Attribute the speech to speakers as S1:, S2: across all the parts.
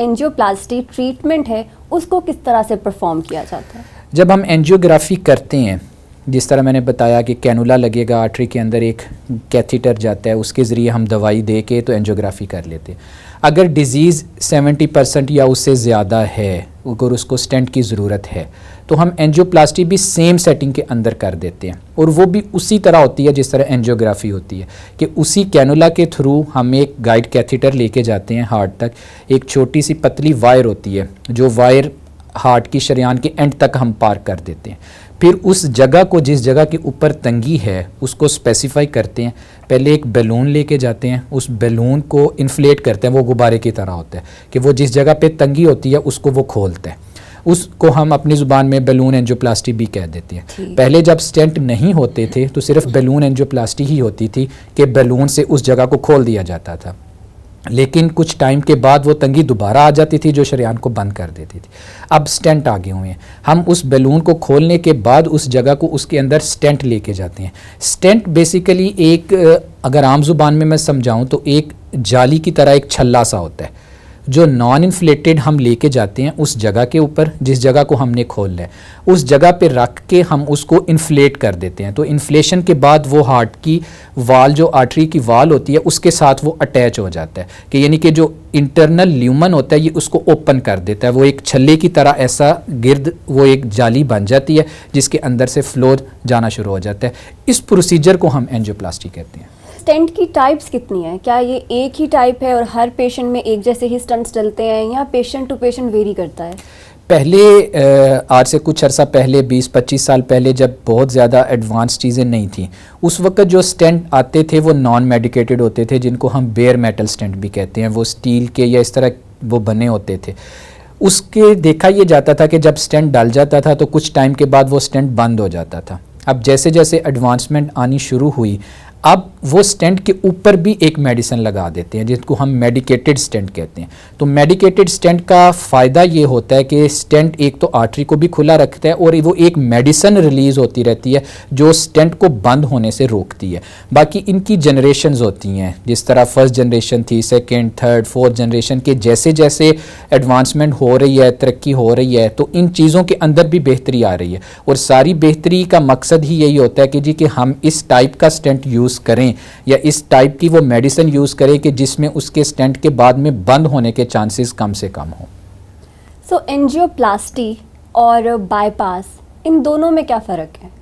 S1: Angioplasty treatment है उसको किस तरह से परफॉर्म किया जाता है?
S2: जब हम एंजियोग्राफी करते हैं, जिस तरह मैंने बताया कि कैनुला लगेगा, आर्टरी के अंदर एक कैथीटर जाता है, उसके ज़रिए हम दवाई दे के तो एंजियोग्राफी कर लेते हैं। अगर डिज़ीज़ 70% या उससे ज़्यादा है, अगर उसको स्टेंट की ज़रूरत है, तो हम एंजियोप्लास्टी भी सेम सेटिंग के अंदर कर देते हैं, और वो भी उसी तरह होती है जिस तरह एंजियोग्राफी होती है कि उसी कैनुला के थ्रू हम एक गाइड कैथीटर लेके जाते हैं हार्ट तक। एक छोटी सी पतली वायर होती है, जो वायर हार्ट की शरीयान के एंड तक हम पार कर देते हैं। फिर उस जगह को, जिस जगह के ऊपर तंगी है, उसको स्पेसिफाई करते हैं। पहले एक बैलून लेके जाते हैं, उस बैलून को इन्फ्लेट करते हैं, वो गुब्बारे की तरह होता है कि वो जिस जगह पे तंगी होती है उसको वो खोलते हैं। उसको हम अपनी ज़ुबान में बैलून एंजियोप्लास्टी भी कह देते हैं। पहले जब स्टेंट नहीं होते थे तो सिर्फ बैलून एंजियोप्लास्टी ही होती थी कि बैलून से उस जगह को खोल दिया जाता था, लेकिन कुछ टाइम के बाद वो तंगी दोबारा आ जाती थी जो शरीयान को बंद कर देती थी। अब स्टेंट आगे हुए हैं, हम उस बैलून को खोलने के बाद उस जगह को, उसके अंदर स्टेंट लेके जाते हैं। स्टेंट बेसिकली एक, अगर आम जुबान में मैं समझाऊं तो एक जाली की तरह एक छल्ला सा होता है, जो नॉन इन्फ्लेटेड हम लेके जाते हैं उस जगह के ऊपर, जिस जगह को हमने खोलना है उस जगह पे रख के हम उसको इन्फ्लेट कर देते हैं। तो इन्फ्लेशन के बाद वो हार्ट की वाल, जो आर्टरी की वाल होती है, उसके साथ वो अटैच हो जाता है, कि यानी कि जो इंटरनल ल्यूमन होता है ये उसको ओपन कर देता है। वो एक छल्ले की तरह ऐसा गिर्द वो एक जाली बन जाती है जिसके अंदर से फ्लो जाना शुरू हो जाता है। इस प्रोसीजर को हम एंजियोप्लास्टी कहते हैं।
S1: स्टेंट की टाइप्स कितनी है? क्या ये एक ही टाइप है और हर पेशेंट में एक जैसे ही स्टेंट्स डलते हैं, या पेशेंट टू पेशेंट वेरी करता है?
S2: पहले आज से कुछ अर्सा पहले, 20-25 साल पहले, जब बहुत ज़्यादा एडवांस चीज़ें नहीं थी, उस वक्त जो स्टेंट आते थे वो नॉन मेडिकेटेड होते थे, जिनको हम बेयर मेटल स्टेंट भी कहते हैं। वो स्टील के या इस तरह वो बने होते थे। उसके देखा ये जाता था कि जब स्टेंट डाल जाता था तो कुछ टाइम के बाद वो स्टेंट बंद हो जाता था। अब जैसे जैसे एडवांसमेंट आनी शुरू हुई, अब वो स्टेंट के ऊपर भी एक मेडिसिन लगा देते हैं, जिसको हम मेडिकेटेड स्टेंट कहते हैं। तो मेडिकेटेड स्टेंट का फ़ायदा ये होता है कि स्टेंट एक तो आर्टरी को भी खुला रखता है, और वो एक मेडिसिन रिलीज़ होती रहती है जो स्टेंट को बंद होने से रोकती है। बाकी इनकी जनरेशन्स होती हैं, जिस तरह फर्स्ट जनरेशन थी, सेकेंड, थर्ड, फोर्थ जनरेशन के जैसे जैसे एडवांसमेंट हो रही है, तरक्की हो रही है, तो इन चीज़ों के अंदर भी बेहतरी आ रही है। और सारी बेहतरी का मकसद ही यही होता है कि जी कि हम इस टाइप का स्टेंट यूज़ करें, या इस टाइप की वो मेडिसिन यूज़ करें कि जिसमें उसके स्टेंट के बाद में बंद होने के चांसेस कम से कम हो।
S1: सो एंजियोप्लास्टी और बाईपास, इन दोनों में क्या फ़र्क है?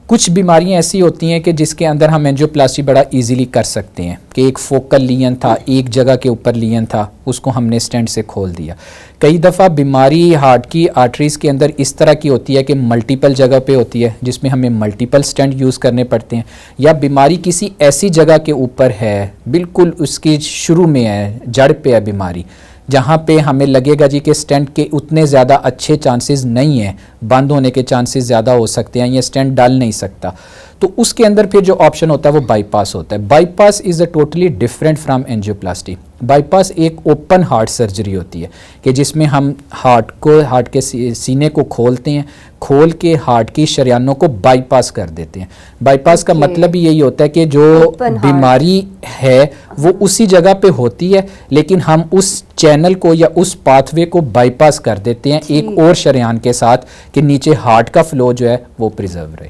S2: कुछ बीमारियां ऐसी होती हैं कि जिसके अंदर हम एंजियोप्लास्टी बड़ा इजीली कर सकते हैं, कि एक फोकल लीजन था, एक जगह के ऊपर लीजन था, उसको हमने स्टेंट से खोल दिया। कई दफ़ा बीमारी हार्ट की आर्टरीज़ के अंदर इस तरह की होती है कि मल्टीपल जगह पे होती है, जिसमें हमें मल्टीपल स्टेंट यूज़ करने पड़ते हैं। या बीमारी किसी ऐसी जगह के ऊपर है, बिल्कुल उसकी शुरू में है, जड़ पे है बीमारी, जहाँ पे हमें लगेगा जी कि स्टेंट के उतने ज़्यादा अच्छे चांसेस नहीं हैं, बंद होने के चांसेस ज़्यादा हो सकते हैं, ये स्टेंट डाल नहीं सकता, तो उसके अंदर फिर जो ऑप्शन होता है वो बाईपास होता है। Bypass is a totally different from angioplasty. Bypass एक ओपन हार्ट सर्जरी होती है कि जिसमें हम हार्ट के सीने को खोलते हैं, खोल के हार्ट की शरीयानों को बाईपास कर देते हैं। बाईपास का मतलब ही यही होता है कि जो बीमारी है वो उसी जगह पे होती है, लेकिन हम उस चैनल को या उस पाथवे को बाईपास कर देते हैं एक और शरीयान के साथ, कि नीचे हार्ट का फ्लो जो है वो प्रिजर्व रहे।